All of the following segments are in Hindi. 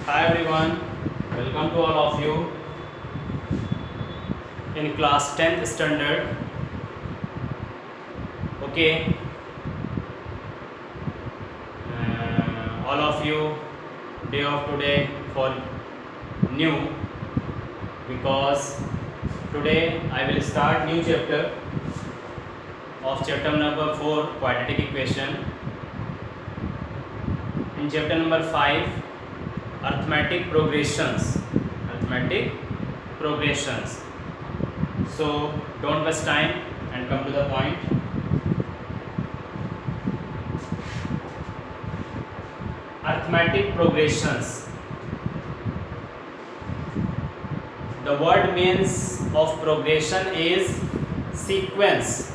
Hi everyone, welcome to all of you in class 10th standard. Okay, all of you, day of today for new because today I will start new chapter of chapter number 4 quadratic equation. In chapter number 5 arithmetic progressions. So don't waste time and come to the point. Arithmetic progressions. The word means of progression is sequence.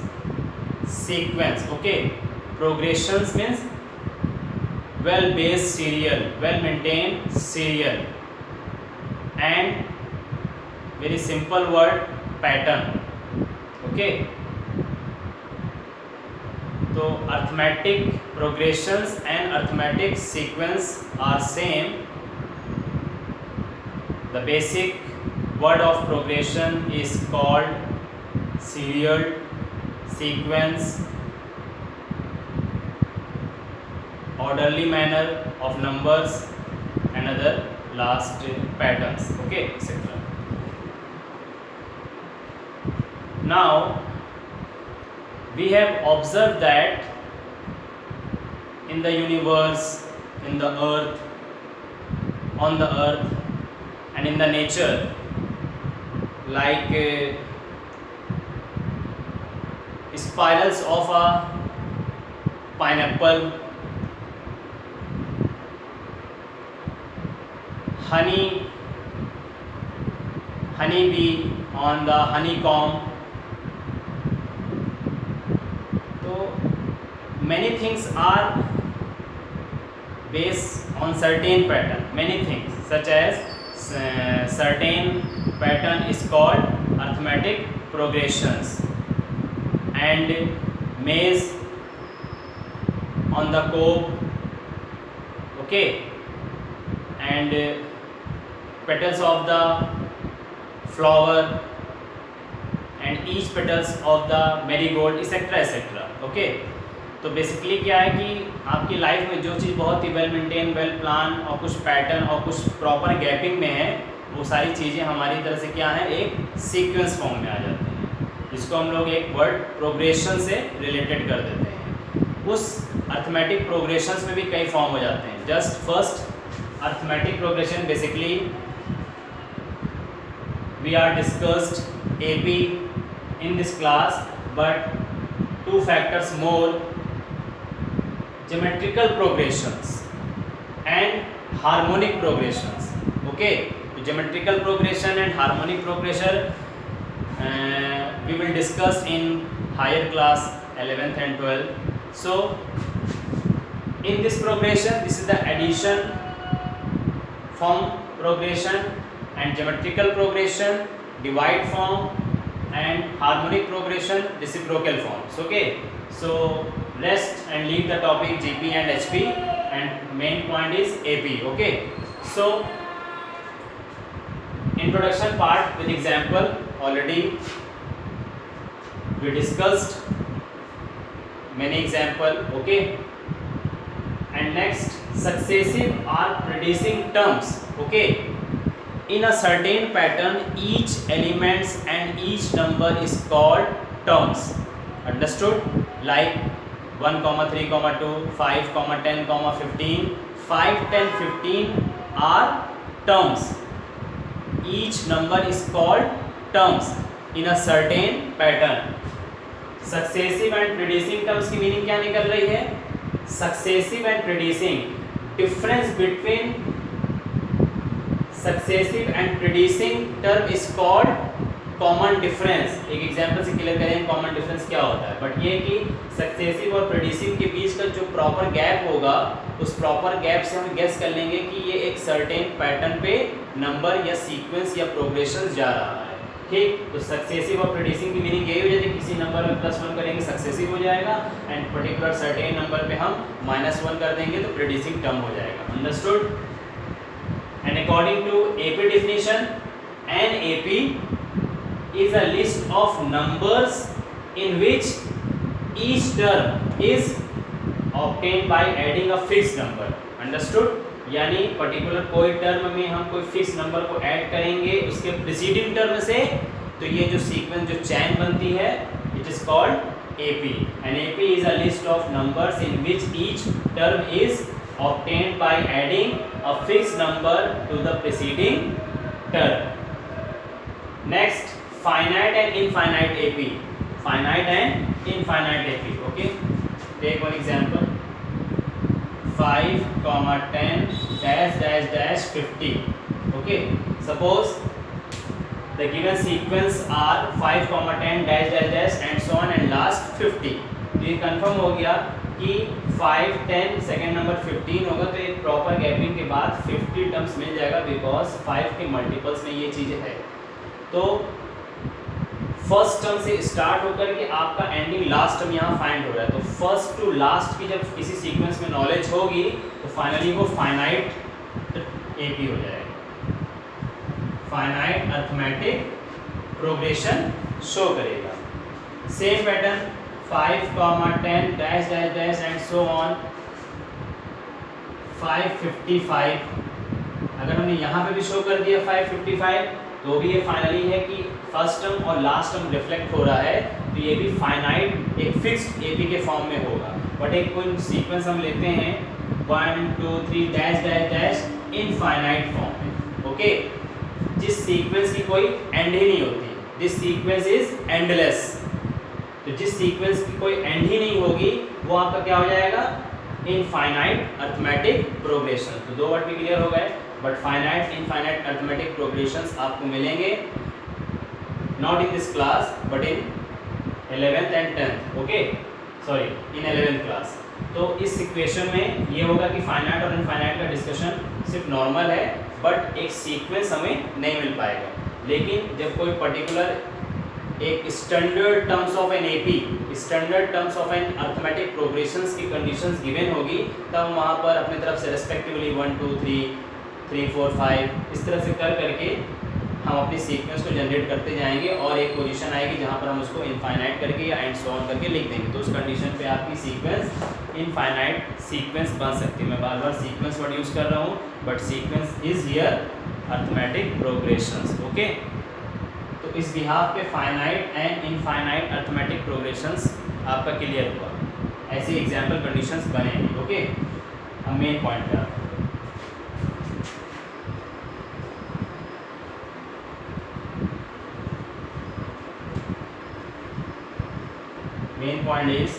Okay, progressions means well based serial, well maintained serial, and very simple word pattern. Okay, so arithmetic progressions and arithmetic sequence are same. The basic word of progression is called serial, sequence, orderly manner of numbers, and other last patterns. Okay, etc. Now we have observed that in the universe, in the earth, on the earth, and in the nature, like spirals of a pineapple, honeybee on the honeycomb. So many things are based on certain pattern. Many things such as certain pattern is called arithmetic progressions, and maze on the cob. Okay, and petals of the flower and each petals of the marigold etc. Okay, तो बेसिकली क्या है कि आपकी लाइफ में जो चीज़ बहुत ही वेल मेंटेन, वेल प्लान और कुछ पैटर्न और कुछ प्रॉपर गैपिंग में है, वो सारी चीज़ें हमारी तरह से क्या है, एक सीक्वेंस फॉर्म में आ जाती हैं, जिसको हम लोग एक वर्ड प्रोग्रेशन से रिलेटेड कर देते हैं. उस अर्थमेटिक प्रोग्रेशंस में भी कई फॉर्म हो जाते हैं. Just first arithmetic progression basically we are discussed AP in this class, but two factors more: geometrical progressions and harmonic progressions. Okay, geometrical progression and harmonic progression we will discuss in higher class 11th and 12th. So in this progression, this is the addition form progression, and geometrical progression divide form, and harmonic progression reciprocal forms. Okay, so rest and leave the topic GP and HP, and main point is AP. Okay, so introduction part with example already we discussed many example. Okay, and next successive are predicting terms. Okay, in a certain pattern each elements and each number is called terms. Understood? Like 1, 3, 2, 5, 10, 15. 5, 10, 15 are terms. Each number is called terms in a certain pattern. Successive and predicting terms की मीनिंग क्या निकल रही है? Successive and predicting, difference between successive and preceding term is called common difference. एक एग्जांपल से क्लियर करें कॉमन डिफरेंस क्या होता है. बट ये कि सक्सेसिव और प्रीडिसिंग के बीच का जो प्रॉपर गैप होगा, उस प्रॉपर गैप से हम गेस कर लेंगे कि ये एक सर्टेन पैटर्न पे नंबर या सीक्वेंस या प्रोग्रेशन जा रहा है. ठीक, तो सक्सेसिव और प्रीडिसिंग की मीनिंग यही हो जाती है, किसी नंबर में +1 करेंगे सक्सेसिव हो जाएगा, एंड पर्टिकुलर सर्टेन नंबर पे हम -1 कर देंगे तो प्रीडिसिंग टर्म हो जाएगा. Understood? And according to AP definition, an AP is a list of numbers in which each term is obtained by adding a fixed number. Understood? यानी पर्टिकुलर कोई टर्म में हम कोई फिक्स नंबर को ऐड करेंगे उसके प्रीसीडिंग टर्म से, तो ये जो सीक्वेंस जो चैन बनती है it is called AP. An AP is a list of numbers in which each term is obtained by adding a fixed number to the preceding term. Next, finite and infinite AP. Finite and infinite AP. Okay. Take one example. 5, 10, dash dash dash 50. Okay. Suppose the given sequence are 5, 10, dash dash dash and so on and last 50. तो ये कंफर्म हो गया कि 5, 10 सेकेंड नंबर 15 होगा, तो एक प्रॉपर गैपिंग के बाद 50 टर्म्स मिल जाएगा बिकॉज 5 के मल्टीपल्स में ये चीज़ें है। तो फर्स्ट टर्म से स्टार्ट होकर के आपका एंडिंग लास्ट टर्म यहाँ फाइंड हो रहा है, तो फर्स्ट टू लास्ट की जब किसी सीक्वेंस में नॉलेज होगी तो फाइनली वो फाइनाइट AP हो जाएगा, फाइनाइट अर्थमेटिक प्रोग्रेशन शो करेगा। Same pattern 5, 10 dash dash dash and so on 555। अगर हमने यहाँ पे भी शो कर दिया 555 तो भी ये फाइनली है कि फर्स्ट टर्म और लास्ट टर्म रिफ्लेक्ट हो रहा है, तो ये भी फाइनाइट एक फिक्स्ड AP के फॉर्म में होगा। बट एक कोई सीक्वेंस हम लेते हैं 1, 2, 3 dash dash dash infinite form में। ओके, जिस सीक्वेंस की कोई एंड ही नहीं होती, दिस सीक्वेंस इज एंडलेस। तो जिस सीक्वेंस की कोई एंड ही नहीं होगी वो आपका क्या हो जाएगा, इनफाइनाइट अर्थमेटिक प्रोग्रेशन। तो दो वर्ड भी क्लियर हो गए, but finite infinite arithmetic progressions आपको मिलेंगे not in this class but in 11th and 10th। Okay, sorry in 11th class. तो इस इक्वेशन में ये होगा कि फाइनाइट और इनफाइनाइट का डिस्कशन सिर्फ नॉर्मल है, बट एक सीक्वेंस हमें नहीं मिल पाएगा। लेकिन जब कोई पर्टिकुलर एक standard terms of an AP, standard terms of an arithmetic progressions की कंडीशंस गिवन होगी, तब वहाँ पर अपनी तरफ से रेस्पेक्टिवली 1, 2, 3, 4, 5 इस तरह से कर करके हम अपनी सीक्वेंस को जनरेट करते जाएंगे और एक पोजीशन आएगी जहाँ पर हम उसको इनफाइनाइट करके या एंड सो ऑन करके लिख देंगे। तो उस कंडीशन पे आपकी सीक्वेंस इनफाइनाइट सीक्वेंस बन सकती है। मैं बार बार सीक्वेंस वर्ड यूज़ कर रहा हूँ, but sequence is here arithmetic progressions. Okay, तो इस बिहाफ पे finite and infinite arithmetic progressions आपका क्लियर हुआ। ऐसे एग्जाम्पल कंडीशंस बनेंगी। ओके, अब मेन पॉइंट पे आते हैं। Main point is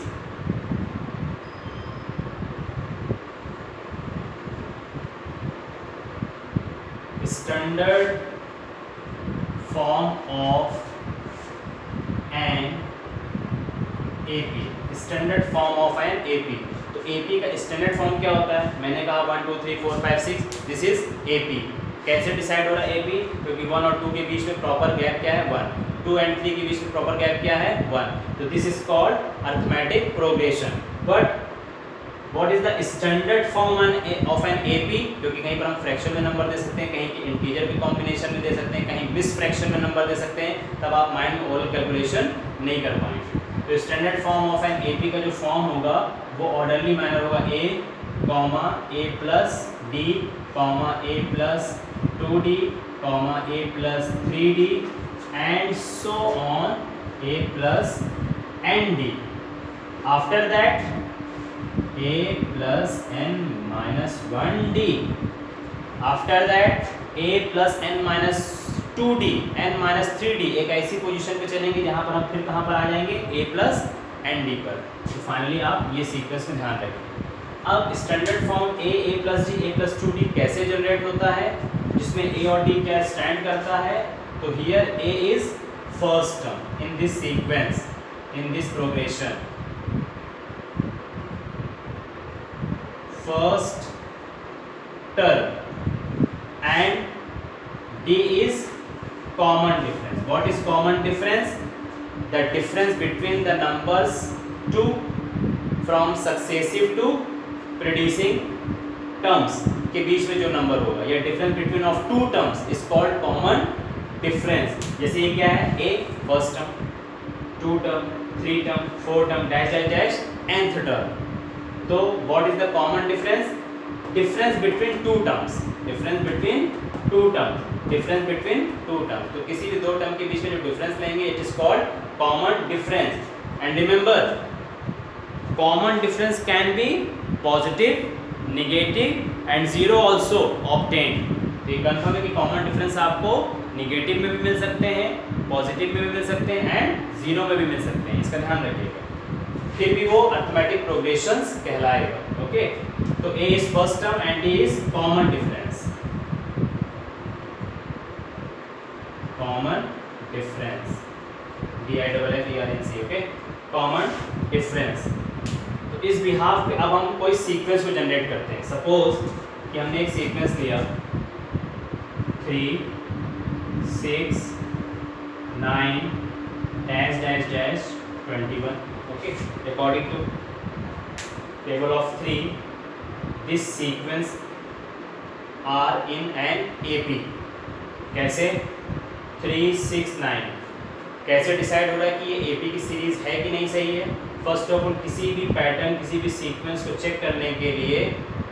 standard form of an AP। Standard form of an AP। तो AP का स्टैंडर्ड फॉर्म क्या होता है? मैंने कहा 1, 2, 3, 4, 5, 6 दिस इज AP। कैसे डिसाइड हो रहा है AP? क्योंकि 1 और 2 के बीच में प्रॉपर गैप क्या है 1, 2 and 3 के बीच में प्रॉपर गैप क्या है 1। तो this is called arithmetic progression. But what is the standard form of an AP? क्योंकि कहीं पर हम फ्रैक्शन में नंबर दे सकते हैं, कहीं की इंटीजर के कॉम्बिनेशन में दे सकते हैं, कहीं मिस फ्रैक्शन में नंबर दे सकते हैं, तब आप माइंड में ओरल कैलकुलेशन नहीं कर पाएंगे। तो standard form of an AP का जो फॉर्म होगा वो ऑर्डरली मैनर होगा A, A plus D, A plus 2D, A plus 3D and so on A plus ND. After that A plus n minus 1D. After that A plus n minus 2D, n minus 3D। एक ऐसी पोजीशन पे चलेंगे जहाँ पर हम फिर कहाँ पर आ जाएंगे A plus ND पर। तो फाइनली आप ये सीक्वेंस में ध्यान रखें। अब standard form A plus D, A plus 2D कैसे जनरेट होता है, जिसमें A और D क्या स्टैंड करता है? तो here A is first term in this sequence, in this progression, first term, and D is common difference. What is common difference? The difference between the numbers 2 from successive to producing terms के बीच में जो नंबर होगा, या difference between of two terms is called common difference. जैसे ये क्या है, a first term, two term, three term, four term, dash dash dash nth term. तो what is the common difference? Difference between two terms, difference between two terms, difference between two terms. तो किसी भी दो टर्म के बीच में जो डिफरेंस लेंगे it is called common difference. And remember, common difference can be positive, negative and zero also obtained. तो ये कंफर्म है कि कॉमन डिफरेंस आपको नेगेटिव में भी मिल सकते हैं, पॉजिटिव में भी मिल सकते हैं एंड जीरो में भी मिल सकते हैं, इसका ध्यान रखिएगा। फिर भी वो अरिथमेटिक प्रोग्रेशंस कहलाएगा। ओके, तो A is first term and D is common difference, common difference, DIFFERENC। Okay, common difference. तो इस बिहाफ पे अब हम कोई सीक्वेंस को जनरेट करते हैं। सपोज कि हमने एक सीक्वेंस लिया 3 6 9 dash dash dash 21। Okay, according to table of 3 this sequence are in an AP। कैसे? 3 6 9 कैसे डिसाइड हो रहा है कि ये AP की सीरीज है कि नहीं सही है? फर्स्ट ऑफ ऑल किसी भी पैटर्न, किसी भी सीक्वेंस को चेक करने के लिए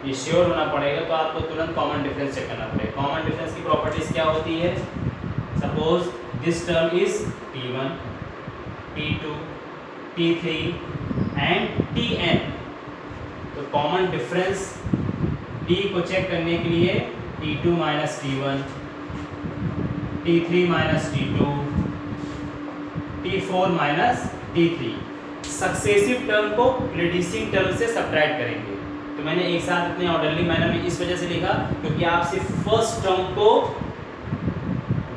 ये श्योर होना पड़ेगा, तो आपको तुरंत कॉमन डिफरेंस चेक करना पड़ेगा। कॉमन डिफरेंस की प्रॉपर्टीज क्या होती है? Suppose this term is T1, T2, T3 and Tn। तो कॉमन डिफरेंस D को चेक करने के लिए T2 minus T1, T3 minus T2, T4 minus T3। Successive term को प्रीडिसिंग टर्म से सब्ट्रैक्ट करेंगे। तो मैंने एक साथ इतने ऑर्डरली मैनर में इस वजह से लिखा क्योंकि आप सिर्फ फर्स्ट टर्म को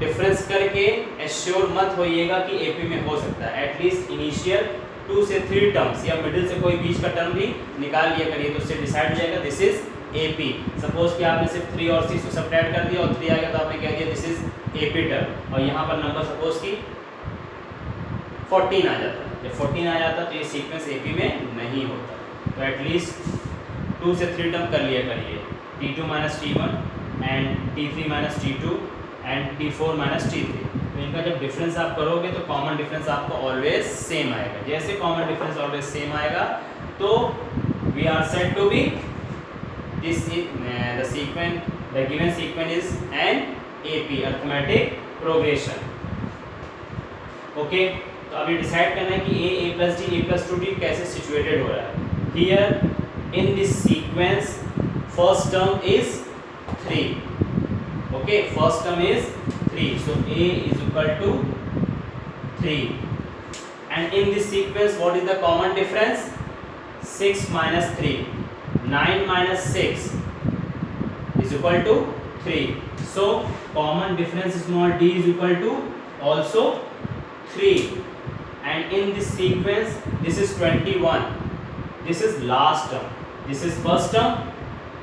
डिफरेंस करके एश्योर मत होइएगा कि AP में हो सकता है। एटलीस्ट इनिशियल 2 से 3 टर्म्स या मिडिल से कोई बीच का टर्म भी निकाल लिया करिए, तो उससे डिसाइड हो जाएगा दिस इज AP। सपोज कि आपने सिर्फ 3 और 6 को सब्ट्रैक्ट कर दिया और 3 आ गया तो आपने कह दिया दिस इज AP टर्म, और यहाँ पर नंबर सपोज कि 14 आ जाता। जब 14 आ जाता तो ये सीक्वेंस AP में नहीं होता। तो एटलीस्ट 2 से 3 टर्म कर लिया करिए, T2 minus T1 and T3 minus T2 and T4 minus T3। तो इनका जब डिफरेंस आप करोगे तो कॉमन डिफरेंस आपको ऑलवेज सेम आएगा। जैसे कॉमन डिफरेंस ऑलवेज सेम आएगा तो we are said to be this is the sequence, the given sequence is an AP, arithmetic progression. Okay, तो अभी डिसाइड करना है कि A plus D, A plus 2D कैसे सिचुएटेड हो रहा है। Here in this sequence first term is 3। Okay, first term is 3, so A is equal to 3, and in this sequence what is the common difference? 6 minus 3, 9 minus 6 is equal to 3, so common difference small d is equal to also 3, and in this sequence this is 21, this is last term, this is first term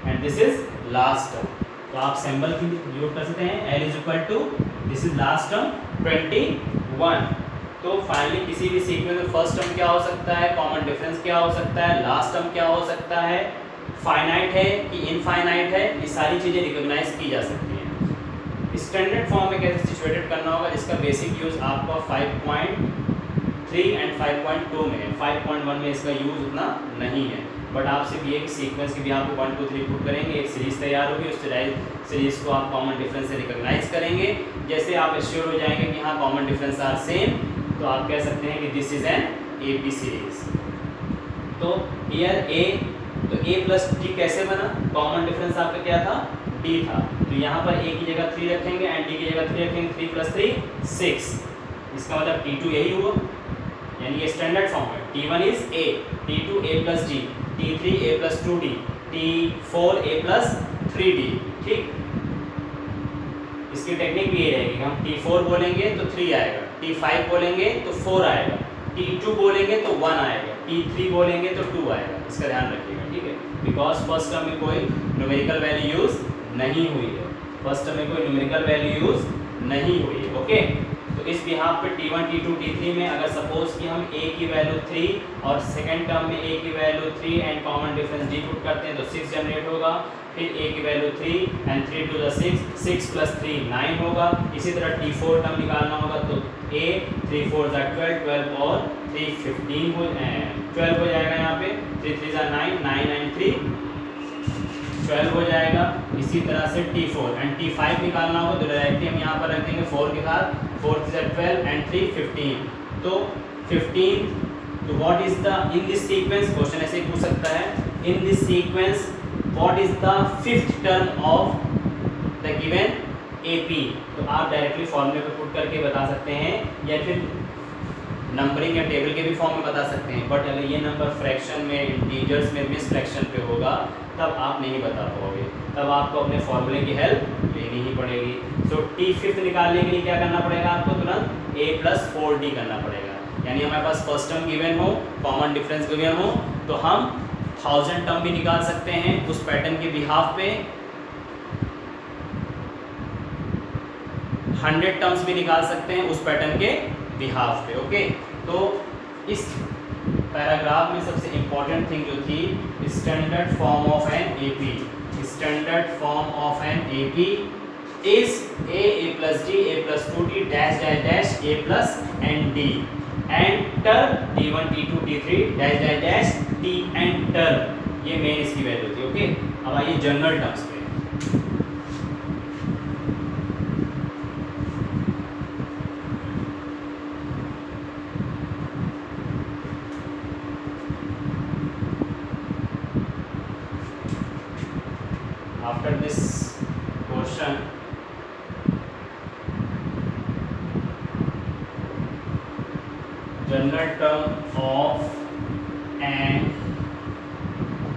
and this is last term। तो आप सिंबल भी यूज कर सकते हैं, L is equal to this is last term 21। तो फाइनली किसी भी सीक्वेंस में फर्स्ट टर्म क्या हो सकता है, कॉमन डिफरेंस क्या हो सकता है, लास्ट टर्म क्या हो सकता है, फाइनाइट है कि इनफाइनाइट है, ये सारी चीज़ें रिकॉग्नाइज की जा सकती हैं। स्टैंडर्ड फॉर्म में कैसे सिचुएटेड करना होगा, जिसका बेसिक यूज़ आपका 5.3 एंड 5.2 में है। 5.1 में इसका यूज़ उतना नहीं है, बट आप सिर्फ ये सीक्वेंस की भी आपको 1 2 3 पुट करेंगे, एक सीरीज तैयार होगी, उस सीरीज को आप कॉमन डिफरेंस से रिकॉग्नाइज करेंगे। जैसे आप एश्योर हो जाएंगे कि हाँ कॉमन डिफरेंस आर सेम, तो आप कह सकते हैं कि this is an AP series. तो हियर A, तो A प्लस D कैसे बना? कॉमन डिफरेंस आपका क्या था? D था। तो यहाँ पर A की जगह 3 रखेंगे एंड D की जगह 3 रखेंगे, 3 प्लस 3 6। इसका मतलब T2 यही हुआ, यानी ये स्टैंडर्ड फॉर्म है। T1 is A, T2 A plus D, T3 A plus 2D, T4 A plus 3D। ठीक, इसकी टेक्निक भी ये रहेगी कि हम T4 बोलेंगे तो 3 आएगा, T5 बोलेंगे तो 4 आएगा, T2 बोलेंगे तो 1 आएगा, T3 बोलेंगे तो 2 आएगा। इसका ध्यान रखिएगा, ठीक है, बिकॉज फर्स्ट टर्म में कोई न्यूमेरिकल वैल्यू यूज नहीं हुई है, फर्स्ट टर्म में कोई न्यूमेरिकल वैल्यू यूज नहीं हुई है। ओके, तो तो इस बिहाफ पे T1 T2 T3 में अगर सपोज कि हम a की वैल्यू 3 और सेकंड टर्म में a की value 3 and common difference d put करते हैं तो 6 जनरेट होगा। फिर a की value 3 and 3 to the 6 plus 3 9 होगा। इसी तरह T4 टर्म निकालना होगा तो a 3 4 12 12 और 3 15 हो 12 हो जाएगा। यहाँ पे 3 3 9 9 and 3 12 हो जाएगा। इसी तरह से T4 एंड T5 निकालना होगा तो डायरेक्टली हम यहाँ पर रख देंगे 4 के साथ 4 12 एंड 3 15। तो 15 तो what is the in this sequence, question ऐसे ही पूछ सकता है, in this sequence what is the fifth term of the given AP। तो आप डायरेक्टली फॉर्मूले पे पुट करके बता सकते हैं या फिर नंबरिंग या टेबल के भी फॉर्म में बता सकते हैं। बट अगर ये नंबर फ्रैक्शन में, इंटीजर्स में, मिस फ्रैक्शन पे होगा तब आप नहीं बता पाओगे, तब आपको अपने फॉर्मूले की हेल्प लेनी ही पड़ेगी। सो T5 निकालने के लिए क्या करना पड़ेगा आपको, तुरंत a + 4d करना पड़ेगा। यानी हमारे पास फर्स्ट टर्म गिवन हो, कॉमन डिफरेंस गिवन हो तो हम 1000 टर्म भी निकाल सकते हैं उस पैटर्न के बिहाफ पे, 100 टर्म्स भी निकाल सकते हैं उस पैटर्न के बिहाफ पे। ओके, तो इस पैराग्राफ में सबसे इंपॉर्टेंट थिंग जो थी, standard form of an AP। Standard form of an AP is a plus d a plus 2d dash dash dash a plus and d and term t1 t2 t3 dash dash dash t and term, ये मेन इसकी वैल्यू थी। ओके, अब आइए जनरल टर्म्स पे। After this question, general term of an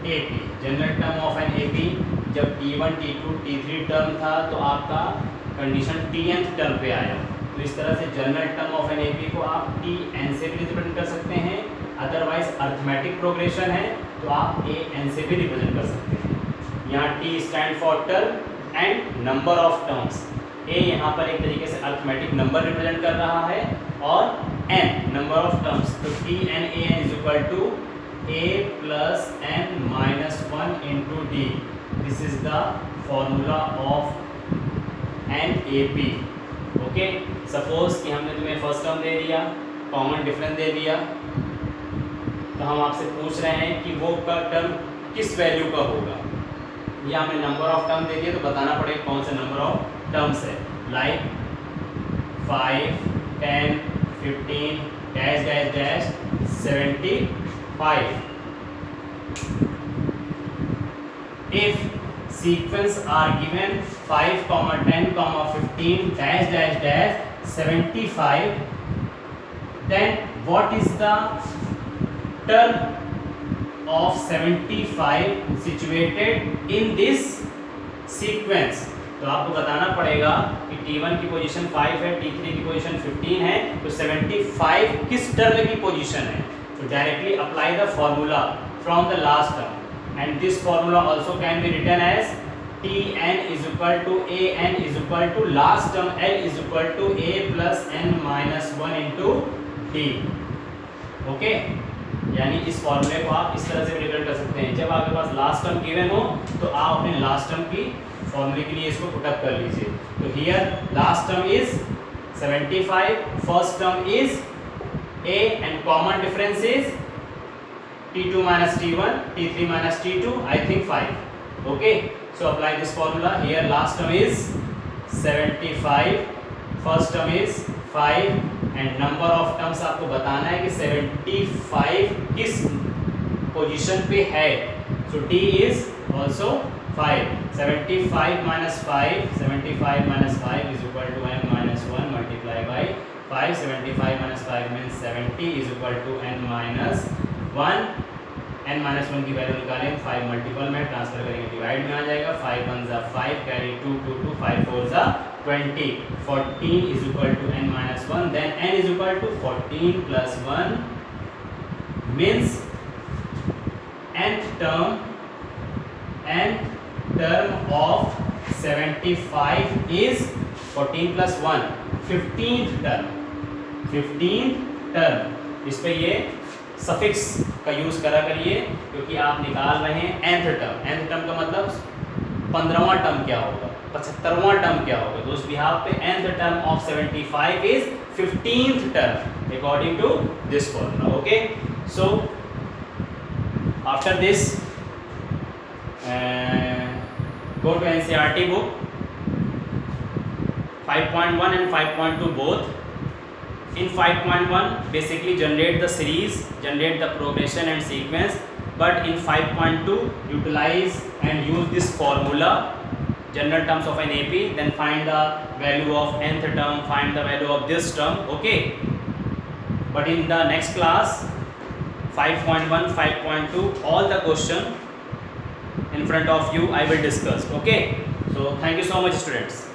AP, general term of an AP जब T1 T2 T3 टर्म था तो आपका कंडीशन Tnth टर्म पे आया। तो इस तरह से general term of an AP को आप Tn से भी रिप्रेजेंट कर सकते हैं, अदरवाइज अर्थमेटिक प्रोग्रेशन है तो आप An से भी रिप्रेजेंट कर सकते हैं। यहाँ T stand for term and number of terms. A यहाँ पर एक तरीके से अर्थमेटिक नंबर रिप्रेजेंट कर रहा है और n नंबर ऑफ टर्म्स, तो Tn An is equal to a plus n minus 1 into d। This is the formula of an AP। Okay, suppose कि हमने तुम्हें फर्स्ट टर्म दे दिया, कॉमन डिफरेंस दे दिया, तो हम आपसे पूछ रहे हैं कि वो का टर्म किस वैल्यू का होगा। या हमें नंबर ऑफ टर्म दे दिया तो बताना पड़ेगा कौन से नंबर ऑफ टर्म्स है, like 5 10 15 dash dash dash 75। If sequence are given 5, 10, 15 dash dash dash 75, then what is the term of 75 situated in this sequence? तो आपको बताना पड़ेगा कि T1 की पोजीशन 5 है, T3 की पोजीशन 15 है, तो 75 किस टर्म की पोजीशन है। तो directly apply the formula from the last term and this formula also can be written as Tn is equal to An is equal to last term L is equal to A plus n minus 1 into D। Okay, यानी इस फॉर्मूले को आप इस तरह से रिप्रेजेंट कर सकते हैं। जब आपके पास लास्ट टर्म गिवन हो तो आप अपने लास्ट टर्म की फॉर्मूले के लिए इसको पुट अप कर लीजिए। तो here last term is 75, first term is A and common difference is T2 minus T1, T3 minus T2, I think 5. Okay, so apply this formula. Here last term is 75, first term is 5 and number of terms आपको बताना है कि 75 किस पोजीशन पे है। So T is also 5. 75 minus 5, 75 minus 5 is equal to n minus 1 multiplied by 5. 75 minus 5 means 70 is equal to n minus 1। n minus 1 की वैल्यू निकालें, 5 मल्टीपल में ट्रांसफर करेंगे, डिवाइड में आ जाएगा। 5 1 ज़ा 5 कैरी 2 2 2 5 4 ज़ा 20। 14 is equal to n minus 1, then n is equal to 14 plus 1 means nth term of 75 is 14 plus 1। 15th term, 15th term, इस पे ये सफिक्स का यूज करा करिए क्योंकि आप निकाल रहे हैं nth टर्म। nth टर्म का मतलब 15वां टर्म क्या होगा, 75वां टर्म क्या होगा। तो उस बिहाफ पे nth term of 75 is 15th term according to this formula. Okay, so after this go to NCERT book 5.1 and 5.2 both. In 5.1 basically generate the series, generate the progression and sequence, but in 5.2 utilize and use this formula, general terms of an AP, then find the value of nth term, find the value of this term. Okay, but in the next class 5.1 5.2 all the question in front of you I will discuss. Okay, so thank you so much students.